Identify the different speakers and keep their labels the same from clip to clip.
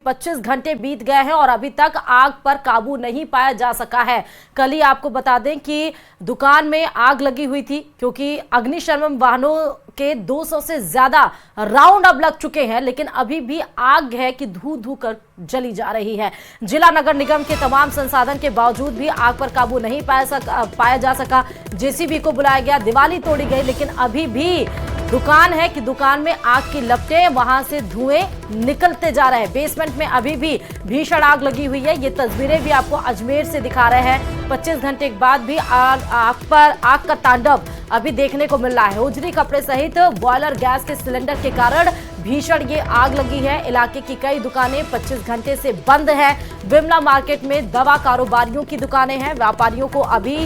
Speaker 1: 25 घंटे बीत गए हैं और अभी तक आग पर काबू नहीं पाया जा सका है। कल ही आपको बता दें कि दुकान में आग लगी हुई थी, क्योंकि अग्निशमन वाहनों के 200 से ज्यादा राउंड अब लग चुके हैं, लेकिन अभी भी आग है कि धू धू कर जली जा रही है। जिला नगर निगम के तमाम संसाधन के बावजूद भी आग पर काबू नहीं पाया जा सका। जेसीबी को बुलाया गया, दिवाली तोड़ी गई, लेकिन अभी भी दुकान है कि दुकान में आग की लपटें, वहां से धुएं निकलते जा रहे हैं। बेसमेंट में अभी भी भीषण आग लगी हुई है। ये तस्वीरें भी आपको अजमेर से दिखा रहे हैं। 25 घंटे के बाद भी आग का तांडव अभी देखने को मिल रहा है। हुजरी कपड़े सहित बॉयलर गैस के सिलेंडर के कारण भीषण ये आग लगी है। इलाके की कई दुकानें 25 घंटे से बंद है। विमला मार्केट में दवा कारोबारियों की दुकानें हैं। व्यापारियों को अभी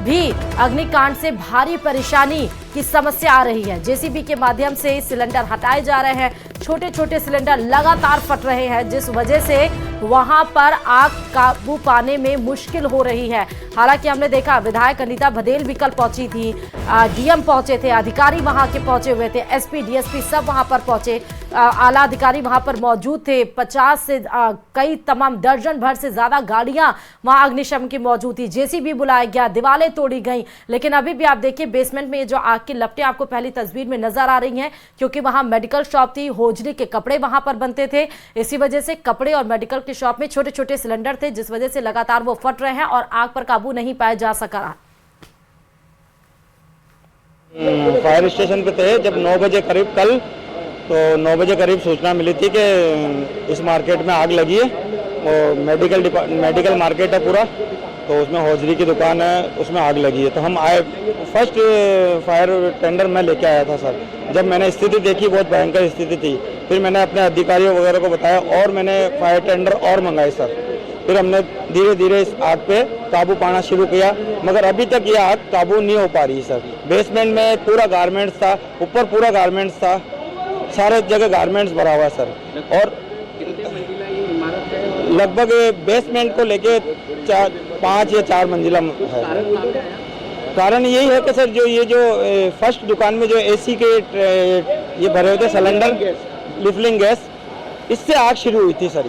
Speaker 1: भी अग्निकांड से भारी परेशानी की समस्या आ रही है। जेसीबी के माध्यम से सिलेंडर हटाए जा रहे हैं। छोटे छोटे सिलेंडर लगातार फट रहे हैं, जिस वजह से वहां पर आग काबू पाने में मुश्किल हो रही है। हालांकि हमने देखा विधायक अनीता भदेल भी कल पहुंची थी, डीएम पहुंचे थे, अधिकारी वहां के पहुंचे हुए थे, एसपी डीएसपी सब वहां पर पहुंचे, आला अधिकारी वहां पर मौजूद थे। 50 से कई तमाम दर्जन भर से ज्यादा गाड़ियां वहां अग्निशमन की मौजूद थी। जेसीबी बुलाया गया, दीवारें तोड़ी गई, लेकिन अभी भी आप देखिए बेसमेंट में जो आग की लपटें आपको पहली तस्वीर में नजर आ रही हैं, क्योंकि वहां मेडिकल शॉप थी, होजरी के कपड़े वहां पर बनते थे। इसी वजह से कपड़े और मेडिकल की शॉप में छोटे छोटे सिलेंडर थे, जिस वजह से लगातार वो फट रहे हैं और आग पर काबू नहीं पाया जा सका।
Speaker 2: फायर स्टेशन पे थे जब 9 बजे करीब कल, तो 9 बजे करीब सूचना मिली थी कि इस मार्केट में आग लगी है और मेडिकल मार्केट है पूरा, तो उसमें हौजरी की दुकान है, उसमें आग लगी है। तो हम आए, फर्स्ट फायर टेंडर मैं लेके आया था सर। जब मैंने स्थिति देखी, बहुत भयंकर स्थिति थी, फिर मैंने अपने अधिकारियों वगैरह को बताया और मैंने फायर टेंडर और मंगाए सर। फिर हमने धीरे धीरे इस आग पे काबू पाना शुरू किया, मगर अभी तक ये आग काबू नहीं हो पा रही सर। बेसमेंट में पूरा गारमेंट्स था, ऊपर पूरा गारमेंट्स था, सारे जगह गारमेंट्स भरा हुआ सर। और लगभग बेसमेंट को लेके 5 या 4 मंजिला है। कारण यही है कि सर जो फर्स्ट दुकान में जो एसी के ये भरे हुए थे सिलेंडर, लिफलिंग गैस, इससे आग शुरू हुई थी सर।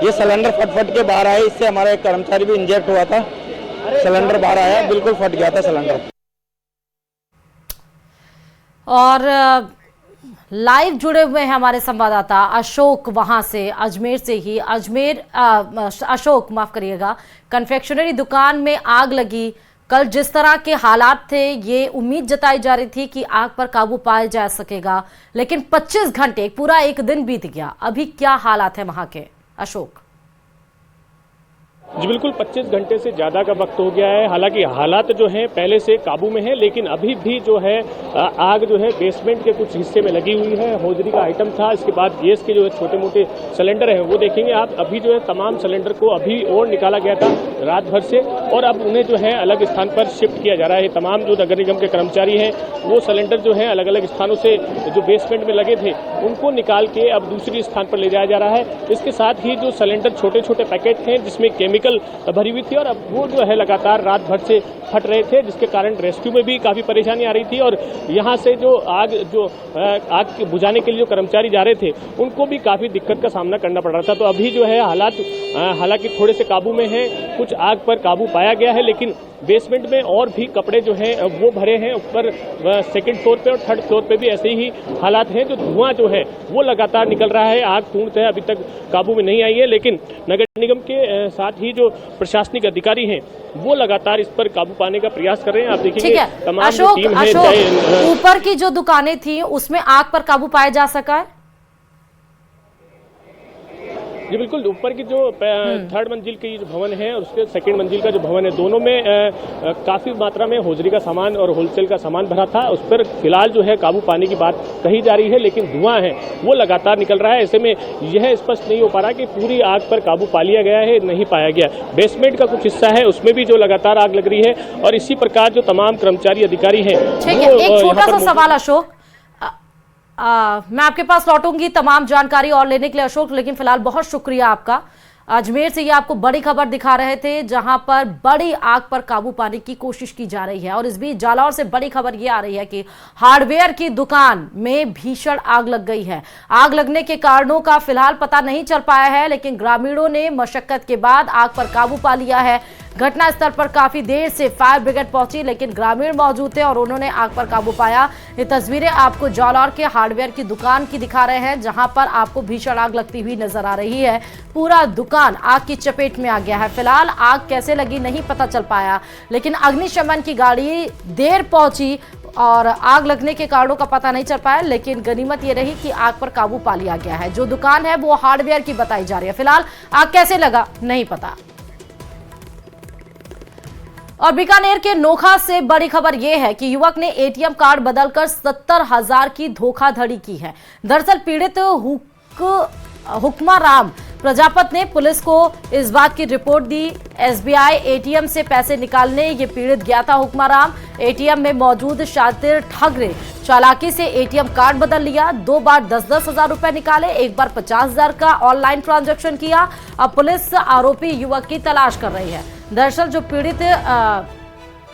Speaker 2: ये सिलेंडर फट के बाहर आए, इससे हमारा एक कर्मचारी भी इंजेक्ट हुआ था। सिलेंडर बाहर आया, बिल्कुल फट गया था सिलेंडर। और
Speaker 1: लाइव जुड़े हुए हैं हमारे संवाददाता अशोक, वहां से अजमेर से ही। अशोक माफ करिएगा, कन्फेक्शनरी दुकान में आग लगी। कल जिस तरह के हालात थे, ये उम्मीद जताई जा रही थी कि आग पर काबू पाया जा सकेगा, लेकिन 25 घंटे, पूरा एक दिन बीत गया। अभी क्या हालात है वहां के अशोक?
Speaker 3: जी बिल्कुल, 25 घंटे से ज़्यादा का वक्त हो गया है। हालांकि हालात जो हैं पहले से काबू में है, लेकिन अभी भी जो है आग जो है बेसमेंट के कुछ हिस्से में लगी हुई है। होजरी का आइटम था, इसके बाद गैस के जो है छोटे मोटे सिलेंडर हैं वो देखेंगे आप। अभी जो है तमाम सिलेंडर को अभी और निकाला गया था रात भर से, और अब उन्हें जो है अलग स्थान पर शिफ्ट किया जा रहा है। तमाम जो नगर निगम के कर्मचारी हैं वो सिलेंडर जो है अलग अलग स्थानों से जो बेसमेंट में लगे थे उनको निकाल के अब दूसरी स्थान पर ले जाया जा रहा है। इसके साथ ही जो सिलेंडर छोटे छोटे पैकेट हैं जिसमें केमिकल भरी हुई थी, और अब वो जो है लगातार रात भर से फट रहे थे, जिसके कारण रेस्क्यू में भी काफी परेशानी आ रही थी। और यहाँ से जो आग बुझाने के लिए जो कर्मचारी जा रहे थे उनको भी काफी दिक्कत का सामना करना पड़ रहा था। तो अभी जो है हालात हालांकि थोड़े से काबू में है, कुछ आग पर काबू पाया गया है, लेकिन बेसमेंट में और भी कपड़े जो हैं वो भरे हैं। ऊपर सेकंड फ्लोर पे और थर्ड फ्लोर पे भी ऐसे ही हालात हैं। जो धुआं जो है वो लगातार निकल रहा है। आग पूर्णतः अभी तक काबू में नहीं आई है, लेकिन नगर निगम के साथ ही जो प्रशासनिक अधिकारी हैं वो लगातार इस पर काबू पाने का प्रयास कर रहे हैं। आप देखिए तमाम जो टीम है।
Speaker 1: ऊपर की जो दुकानें थी उसमें आग पर काबू पाया जा सका है?
Speaker 3: जी बिल्कुल, ऊपर की जो 3rd मंजिल की जो भवन है और उसके 2nd मंजिल का जो भवन है, दोनों में काफी मात्रा में होजरी का सामान और होलसेल का सामान भरा था। उस पर फिलहाल जो है काबू पाने की बात कही जा रही है, लेकिन धुआं है वो लगातार निकल रहा है। ऐसे में यह स्पष्ट नहीं हो पा रहा कि पूरी आग पर काबू पा लिया गया है, नहीं पाया गया। बेसमेंट का कुछ हिस्सा है उसमें भी जो लगातार आग लग रही है, और इसी प्रकार जो तमाम कर्मचारी अधिकारी हैं।
Speaker 1: एक छोटा सा सवाल अशोक, मैं आपके पास लौटूंगी तमाम जानकारी और लेने के लिए अशोक, लेकिन फिलहाल बहुत शुक्रिया आपका। अजमेर से ये आपको बड़ी खबर दिखा रहे थे, जहां पर बड़ी आग पर काबू पाने की कोशिश की जा रही है। और इस बीच जालौर से बड़ी खबर ये आ रही है कि हार्डवेयर की दुकान में भीषण आग लग गई है। आग लगने के कारणों का फिलहाल पता नहीं चल पाया है, लेकिन ग्रामीणों ने मशक्कत के बाद आग पर काबू पा लिया है। घटनास्थल पर काफी देर से फायर ब्रिगेड पहुंची, लेकिन ग्रामीण मौजूद थे और उन्होंने आग पर काबू पाया। ये तस्वीरें आपको जालौर के हार्डवेयर की दुकान की दिखा रहे हैं, जहां पर आपको भीषण आग लगती हुई नजर आ रही है। पूरा दुकान आग की चपेट में आ गया है। फिलहाल आग कैसे लगी नहीं पता चल पाया, लेकिन अग्निशमन की गाड़ी देर पहुंची और आग लगने के कारणों का पता नहीं चल पाया। लेकिन गनीमत ये रही कि आग पर काबू पा लिया गया है। जो दुकान है वो हार्डवेयर की बताई जा रही है। फिलहाल आग कैसे लगा नहीं पता। और बीकानेर के नोखा से बड़ी खबर यह है कि युवक ने एटीएम कार्ड बदलकर 70,000 की धोखाधड़ी की है। दरअसल पीड़ित हुक्मा राम प्रजापत ने पुलिस को इस बात की रिपोर्ट दी। एसबीआई एटीएम से पैसे निकालने ये पीड़ित गया था। हुक्मा राम एटीएम में मौजूद शातिर ठग ने चालाकी से एटीएम कार्ड बदल लिया। 2 बार 10-10 हजार रुपए निकाले, एक बार 50,000 का ऑनलाइन ट्रांजैक्शन किया। अब पुलिस आरोपी युवक की तलाश कर रही है। दरअसल जो पीड़ित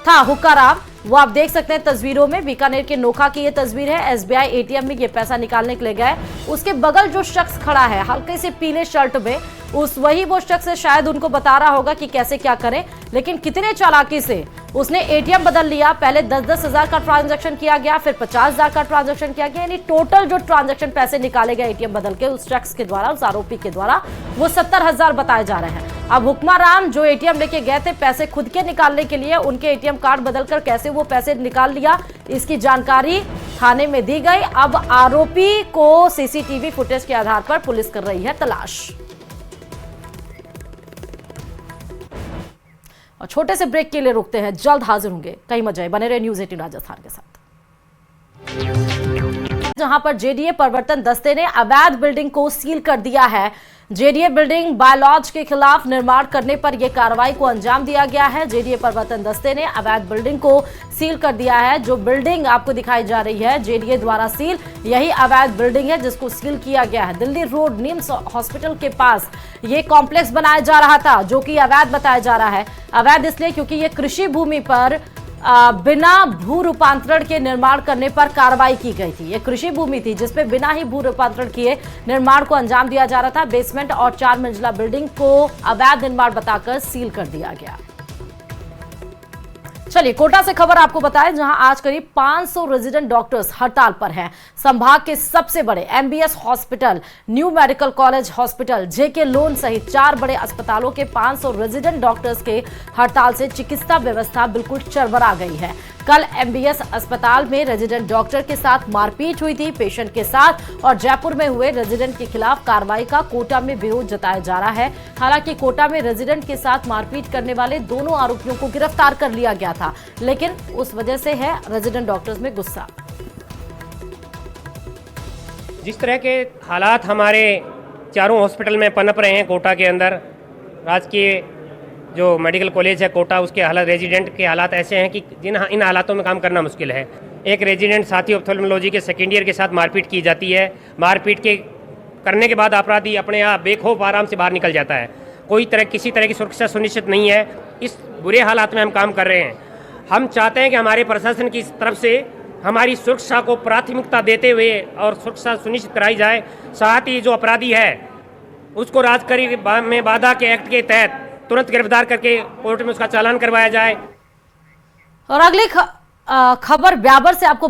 Speaker 1: था हुक्का राम, वो आप देख सकते हैं तस्वीरों में। बीकानेर के नोखा की ये तस्वीर है। एसबीआई एटीएम में ये पैसा निकालने के लिए गए। उसके बगल जो शख्स खड़ा है हल्के से पीले शर्ट में, वही वो शख्स है। शायद उनको बता रहा होगा कि कैसे क्या करें, लेकिन कितने चालाकी से उसने एटीएम बदल लिया। पहले 10-10 हजार का ट्रांजैक्शन किया गया, फिर 50,000 का ट्रांजैक्शन किया गया। यानी टोटल जो ट्रांजैक्शन पैसे निकाले गए एटीएम बदल के उस शख्स के द्वारा, उस आरोपी के द्वारा, वो 70,000 बताए जा रहे हैं। अब हुक्मा राम जो एटीएम लेके गए थे पैसे खुद के निकालने के लिए, उनके एटीएम कार्ड बदलकर कैसे वो पैसे निकाल लिया, इसकी जानकारी थाने में दी गई। अब आरोपी को सीसीटीवी फुटेज के आधार पर पुलिस कर रही है तलाश। और छोटे से ब्रेक के लिए रुकते हैं, जल्द हाजिर होंगे। कहीं मत जाए, बने रहे न्यूज 18 राजस्थान के साथ। जहां पर जेडीए प्रवर्तन दस्ते ने अवैध बिल्डिंग को सील कर दिया है। जेडीए बिल्डिंग बायलॉज के खिलाफ निर्माण करने पर यह कार्रवाई को अंजाम दिया गया है। जेडीए प्रवर्तन दस्ते ने अवैध बिल्डिंग को सील कर दिया है। जो बिल्डिंग आपको दिखाई जा रही है जेडीए द्वारा सील, यही अवैध बिल्डिंग है जिसको सील किया गया है। दिल्ली रोड निम्स हॉस्पिटल के पास ये कॉम्प्लेक्स बनाया जा रहा था, जो कि अवैध बताया जा रहा है। अवैध इसलिए क्योंकि ये कृषि भूमि पर बिना भू रूपांतरण के निर्माण करने पर कार्रवाई की गई थी। यह कृषि भूमि थी जिसपे बिना ही भू रूपांतरण किए निर्माण को अंजाम दिया जा रहा था। बेसमेंट और 4 मंजिला बिल्डिंग को अवैध निर्माण बताकर सील कर दिया गया। चलिए कोटा से खबर आपको बताएं, जहां आज करीब 500 रेजिडेंट डॉक्टर्स हड़ताल पर हैं। संभाग के सबसे बड़े MBS hospital, new medical college hospital, JK Lon सहित 4 बड़े अस्पतालों के 500 रेजिडेंट डॉक्टर्स के हड़ताल से चिकित्सा व्यवस्था बिल्कुल चरमरा गई है। कल एमबीएस अस्पताल में रेजिडेंट डॉक्टर के साथ मारपीट हुई थी, पेशेंट के साथ, और जयपुर में हुए रेजिडेंट के खिलाफ कार्रवाई का कोटा में विरोध जताया जा रहा है। हालांकि कोटा में रेजिडेंट के साथ मारपीट करने वाले दोनों आरोपियों को गिरफ्तार कर लिया गया था, लेकिन उस वजह से है रेजिडेंट डॉक्टर्स में गुस्सा।
Speaker 4: जिस तरह के हालात हमारे चारों हॉस्पिटल में पनप रहे हैं कोटा के अंदर, राजकीय जो मेडिकल कॉलेज है कोटा, उसके हालात, रेजिडेंट के हालात ऐसे हैं कि इन हालातों में काम करना मुश्किल है। एक रेजिडेंट साथी ऑप्थेल्मोलॉजी के सेकेंड ईयर के साथ मारपीट की जाती है। मारपीट के करने के बाद अपराधी अपने आप बेखौफ आराम से बाहर निकल जाता है। किसी तरह की सुरक्षा सुनिश्चित नहीं है। इस बुरे हालात में हम काम कर रहे हैं। हम चाहते हैं कि हमारे प्रशासन की तरफ से हमारी सुरक्षा को प्राथमिकता देते हुए और सुरक्षा सुनिश्चित कराई जाए। साथ ही जो अपराधी है उसको राजकारी में बाधा के एक्ट के तहत तुरंत गिरफ्तार करके कोर्ट में उसका चालान करवाया जाए।
Speaker 1: और अगली खबर ब्यावर से आपको